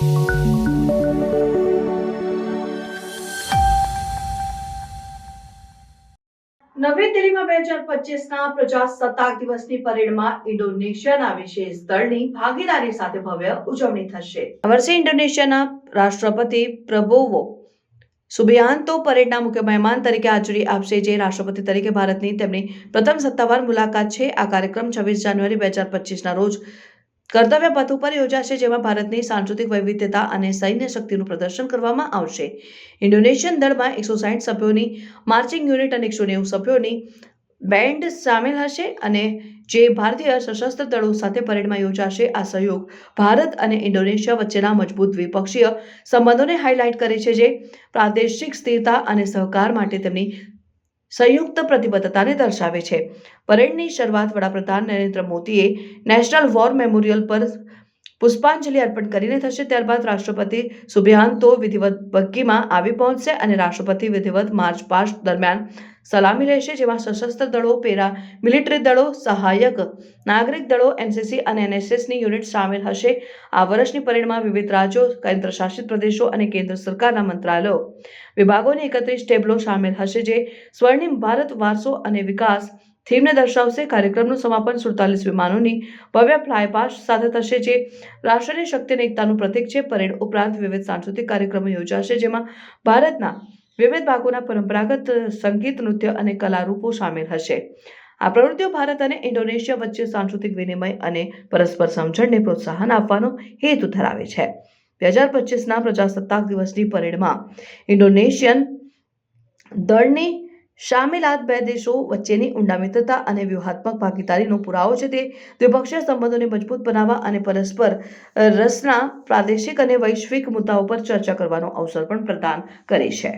નવી દિલ્હીમાં 2025ના પ્રજાસત્તાક દિવસની પરેડમાં ઇન્ડોનેશિયાના વિશેષ દળની ભાગીદારી સાથે ભવ્ય ઉજવણી થશે. આ વર્ષે ઇન્ડોનેશિયાના રાષ્ટ્રપતિ પ્રબોવો સુબિયાન્તો પરેડના મુખ્ય મહેમાન તરીકે હાજરી આપશે, જે રાષ્ટ્રપતિ તરીકે ભારતની તેમની પ્રથમ સત્તાવાર મુલાકાત છે. આ કાર્યક્રમ 26 જાન્યુઆરી 2025ના રોજ કર્તવ્ય પથ ઉપર યોજાશે, જેમાં ભારતની સાંસ્કૃતિક વૈવિધ્યતા અને સૈન્ય શક્તિનું પ્રદર્શન કરવામાં આવશે. ઇન્ડોનેશિયન દળમાં 160 સભ્યોની માર્ચિંગ યુનિટ અને 190 સભ્યોની બેન્ડ સામેલ હશે, અને જે ભારતીય સશસ્ત્ર દળો સાથે પરેડમાં યોજાશે. આ સહયોગ ભારત અને ઇન્ડોનેશિયા વચ્ચેના મજબૂત દ્વિપક્ષીય સંબંધોને હાઇલાઇટ કરે છે, જે પ્રાદેશિક સ્થિરતા અને સહકાર માટે તેમની સંયુક્ત પ્રતિબદ્ધતાને દર્શાવે છે. પરેડની શરૂઆત વડાપ્રધાન નરેન્દ્ર મોદીએ નેશનલ વોર મેમોરિયલ પર પુષ્પાંજલિ અર્પણ કરીને થશે. ત્યારબાદ રાષ્ટ્રપતિ સુબિયાન્તો વિધિવત બગ્ગીમાં આવી પહોંચશે અને રાષ્ટ્રપતિ વિધિવત માર્ચ પાસ્ટ દરમિયાન સલામી લેશે, જેમાં સશસ્ત્ર દળો, પેરા મિલિટરી દળો, સહાયક નાગરિક દળો, એનસીસી અને એનએસએસની યુનિટ સામેલ હશે. આ વર્ષની પરેડમાં વિવિધ રાજ્યો, કેન્દ્રશાસિત પ્રદેશો અને કેન્દ્ર સરકારના મંત્રાલયો વિભાગોની 31 ટેબલો સામેલ હશે, જે સ્વર્ણિમ ભારત વારસો અને વિકાસ થીમને દર્શાવશે. કાર્યક્રમનું સમાપન 47 વિમાનોની ભવ્ય ફ્લાયપાસ્ટ સાથે થશે, જે રાષ્ટ્રની શક્તિ અને એકતાનું પ્રતીક છે. પરેડ ઉપરાંત વિવિધ સાંસ્કૃતિક કાર્યક્રમો યોજાશે, જેમાં ભારતના વિવિધ ભાગોના પરંપરાગત સંગીત, નૃત્ય અને કલારૂપો સામેલ હશે. આ પ્રવૃત્તિઓ ભારત અને ઇન્ડોનેશિયા વચ્ચે સાંસ્કૃતિક વિનિમય અને પરસ્પર સમજણને પ્રોત્સાહન આપવાનો હેતુ ધરાવે છે. 2025ના પ્રજાસત્તાક દિવસની પરેડમાં ઇન્ડોનેશિયન દળની શામેલાત બે દેશો વચ્ચેની ઊંડા મિત્રતા અને વ્યૂહાત્મક ભાગીદારીનો પુરાવો છે. તે દ્વિપક્ષીય સંબંધોને મજબૂત બનાવવા અને પરસ્પર રસના પ્રાદેશિક અને વૈશ્વિક મુદ્દાઓ પર ચર્ચા કરવાનો અવસર પણ પ્રદાન કરે છે.